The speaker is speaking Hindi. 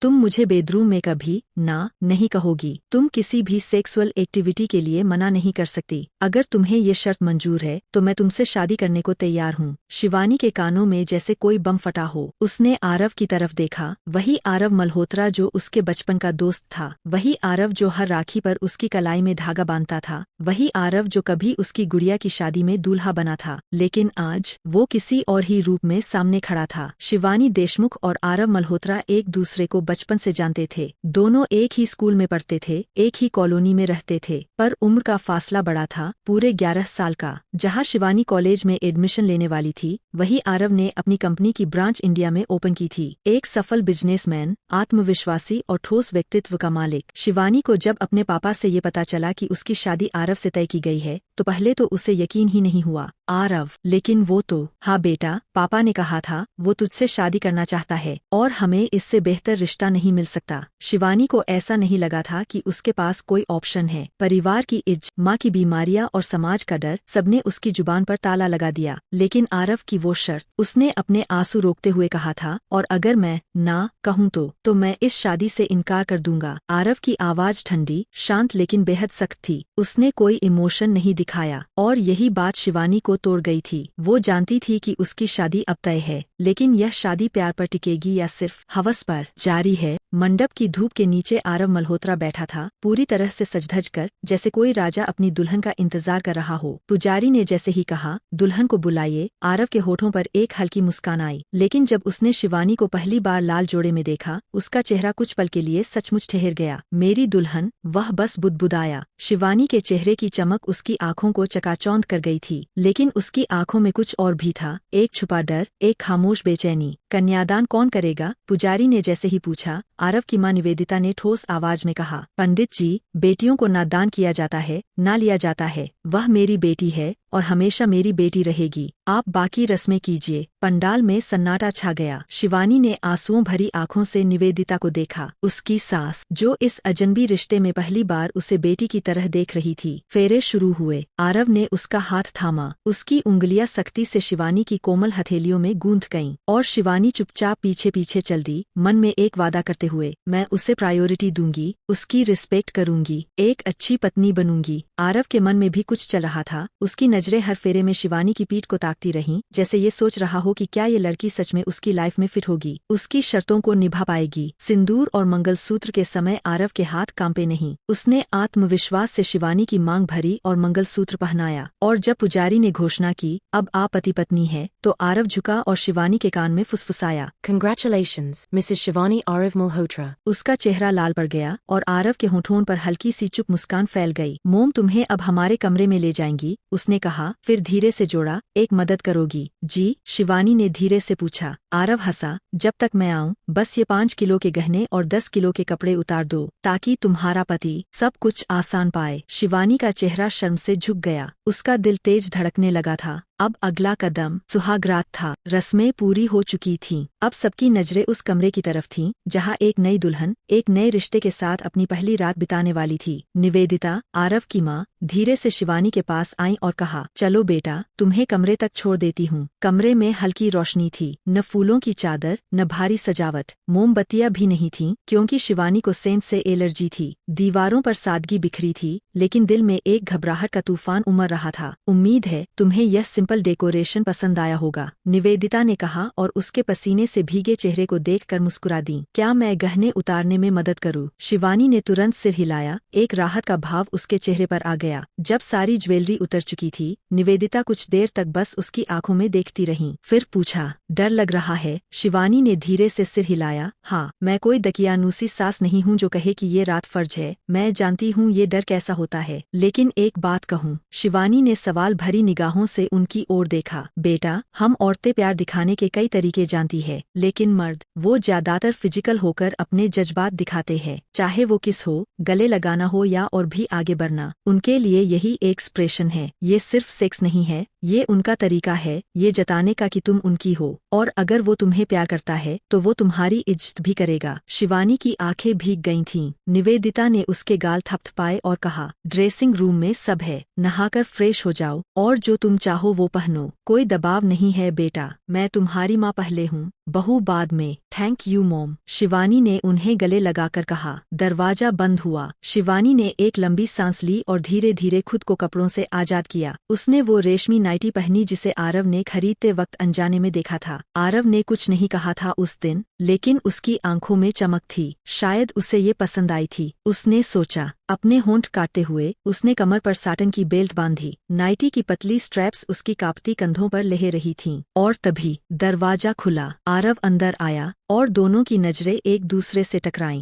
तुम मुझे बेडरूम में कभी ना नहीं कहोगी। तुम किसी भी सेक्सुअल एक्टिविटी के लिए मना नहीं कर सकती। अगर तुम्हें ये शर्त मंजूर है तो मैं तुमसे शादी करने को तैयार हूँ। शिवानी के कानों में जैसे कोई बम फटा हो। उसने आरव की तरफ देखा। वही आरव मल्होत्रा जो उसके बचपन का दोस्त था। वही आरव जो हर राखी पर उसकी कलाई में धागा बांधता था। वही आरव जो कभी उसकी गुड़िया की शादी में दूल्हा बना था। लेकिन आज वो किसी और ही रूप में सामने खड़ा था। शिवानी देशमुख और आरव मल्होत्रा एक दूसरे को बचपन से जानते थे। दोनों एक ही स्कूल में पढ़ते थे, एक ही कॉलोनी में रहते थे, पर उम्र का फासला बड़ा था, पूरे 11 साल का। जहां शिवानी कॉलेज में एडमिशन लेने वाली थी, वही आरव ने अपनी कंपनी की ब्रांच इंडिया में ओपन की थी। एक सफल बिजनेसमैन, आत्मविश्वासी और ठोस व्यक्तित्व का मालिक। शिवानी को जब अपने पापा से ये पता चला कि उसकी शादी आरव से तय की गई है, तो पहले तो उसे यकीन ही नहीं हुआ। आरव, लेकिन वो तो। हाँ बेटा, पापा ने कहा था, वो तुझसे शादी करना चाहता है और हमें इससे बेहतर रिश्ता नहीं मिल सकता। शिवानी को ऐसा नहीं लगा था कि उसके पास कोई ऑप्शन है। परिवार की इज्जत, माँ की बीमारियां और समाज का डर, सबने उसकी जुबान पर ताला लगा दिया। लेकिन आरव की वो शर्त। उसने अपने आंसू रोकते हुए कहा था, और अगर मैं ना कहूँ तो मैं इस शादी से इनकार कर दूंगा। आरव की आवाज ठंडी, शांत लेकिन बेहद सख्त थी। उसने कोई इमोशन नहीं दिखाया, और यही बात शिवानी को तोड़ गई थी। वो जानती थी कि उसकी शादी अब तय है, लेकिन यह शादी प्यार पर टिकेगी या सिर्फ हवस पर जारी है। मंडप की धूप के नीचे आरव मल्होत्रा बैठा था, पूरी तरह से सज-धज कर, जैसे कोई राजा अपनी दुल्हन का इंतजार कर रहा हो। पुजारी ने जैसे ही कहा, दुल्हन को बुलाइए, आरव के होठों पर एक हल्की मुस्कान आई। लेकिन जब उसने शिवानी को पहली बार लाल जोड़े में देखा, उसका चेहरा कुछ पल के लिए सचमुच ठहर गया। मेरी दुल्हन, वह बस बुदबुदाया। शिवानी के चेहरे की चमक उसकी आंखों को चकाचौंध कर गई थी, लेकिन उसकी आंखों में कुछ और भी था, एक छुपा डर, एक खामोश बेचैनी। कन्यादान कौन करेगा? पुजारी ने जैसे ही पूछा, आरव की मां निवेदिता ने ठोस आवाज में कहा, पंडित जी, बेटियों को ना दान किया जाता है, ना लिया जाता है। वह मेरी बेटी है और हमेशा मेरी बेटी रहेगी। आप बाकी रस्में कीजिए। पंडाल में सन्नाटा छा गया। शिवानी ने आंसुओं भरी आंखों से निवेदिता को देखा। उसकी सास, जो इस अजनबी रिश्ते में पहली बार उसे बेटी की तरह देख रही थी। फेरे शुरू हुए। आरव ने उसका हाथ थामा। उसकी उंगलियां सख्ती से शिवानी की कोमल हथेलियों में गूंथ गईं, और शिवानी चुपचाप पीछे पीछे चल दी, मन में एक वादा करते हुए, मैं उसे प्रायोरिटी दूंगी, उसकी रिस्पेक्ट करूंगी, एक अच्छी पत्नी बनूंगी। आरव के मन में भी कुछ चल रहा था। उसकी नजरें हर फेरे में शिवानी की पीठ को ताकती रहीं, जैसे ये सोच रहा हो कि क्या ये लड़की सच में उसकी लाइफ में फिट होगी, उसकी शर्तों को निभा पाएगी। सिंदूर और मंगलसूत्र के समय आरव के हाथ कांपे नहीं। उसने आत्मविश्वास से शिवानी की मांग भरी और मंगलसूत्र पहनाया। और जब पुजारी ने घोषणा की, अब आप पति पत्नी है, तो आरव झुका और शिवानी के कान में फुसफुसाया, Congratulations, Mrs. Shivani Arav Malhotra. उसका चेहरा लाल पड़ गया और आरव के होठों पर हल्की सी चुप मुस्कान फैल गई। मोम, तुम्हें अब हमारे कमरे में ले जाएंगी, उसने कहा, फिर धीरे से जोड़ा, एक मदद करोगी? जी, शिवानी ने धीरे से पूछा। आरव हंसा, जब तक मैं आऊं, बस ये 5 किलो के गहने और 10 किलो के कपड़े उतार दो, ताकि तुम्हारा पति सब कुछ आसान पाए। शिवानी का चेहरा शर्म से झुक गया। उसका दिल तेज धड़कने लगा था। अब अगला कदम सुहागरात था। रस्में पूरी हो चुकी थीं। अब सबकी नजरें उस कमरे की तरफ थीं, जहां एक नई दुल्हन, एक नए रिश्ते के साथ अपनी पहली रात बिताने वाली थी। निवेदिता, आरव की मां, धीरे से शिवानी के पास आई और कहा, चलो बेटा, तुम्हें कमरे तक छोड़ देती हूँ। कमरे में हल्की रोशनी थी, न फूलों की चादर, न भारी सजावट। मोमबत्तियां भी नहीं थीं, क्योंकि शिवानी को सेंट से एलर्जी थी। दीवारों पर सादगी बिखरी थी, लेकिन दिल में एक घबराहट का तूफान उमड़ रहा था। उम्मीद है तुम्हें यह सिंपल डेकोरेशन पसंद आया होगा, निवेदिता ने कहा, और उसके पसीने से भीगे चेहरे को देखकर मुस्कुरा दी। क्या मैं गहने उतारने में मदद करूं? शिवानी ने तुरंत सिर हिलाया। एक राहत का भाव उसके चेहरे पर आ गया। जब सारी ज्वेलरी उतर चुकी थी, निवेदिता कुछ देर तक बस उसकी आंखों में देखती रही। फिर पूछा, डर लग रहा है? शिवानी ने धीरे से सिर हिलाया। हाँ, मैं कोई दकियानूसी सास नहीं हूँ जो कहे कि ये रात फर्ज है। मैं जानती हूँ ये डर कैसा होता है, लेकिन एक बात कहूँ। शिवानी ने सवाल भरी निगाहों से उनकी ओर देखा। बेटा, हम औरतें प्यार दिखाने के कई तरीके जानती है, लेकिन मर्द, वो ज्यादातर फिजिकल होकर अपने जज्बात दिखाते हैं। चाहे वो किस हो, गले लगाना हो या और भी आगे बढ़ना, उनके लिए यही एक्सप्रेशन है। ये सिर्फ सेक्स नहीं है, ये उनका तरीका है, ये जताने का कि तुम उनकी हो, और अगर वो तुम्हें प्यार करता है तो वो तुम्हारी इज्जत भी करेगा। शिवानी की आंखें भीग गई थीं। निवेदिता ने उसके गाल थपथपाए और कहा, ड्रेसिंग रूम में सब है, नहाकर फ्रेश हो जाओ और जो तुम चाहो वो पहनो। कोई दबाव नहीं है बेटा, मैं तुम्हारी माँ पहले हूँ, बहू बाद में। थैंक यू मॉम, शिवानी ने उन्हें गले लगाकर कहा। दरवाजा बंद हुआ। शिवानी ने एक लंबी सांस ली और धीरे धीरे खुद को कपड़ों से आजाद किया। उसने वो रेशमी नाइटी पहनी जिसे आरव ने खरीदते वक्त अनजाने में देखा था। आरव ने कुछ नहीं कहा था उस दिन, लेकिन उसकी आंखों में चमक थी। शायद उसे ये पसंद आई थी, उसने सोचा। अपने होंठ काटते हुए उसने कमर पर साटन की बेल्ट बांधी। नाइटी की पतली स्ट्रैप्स उसकी कांपती कंधों पर लह रही थीं। और तभी दरवाजा खुला। आरव अंदर आया और दोनों की नजरें एक दूसरे से टकराईं।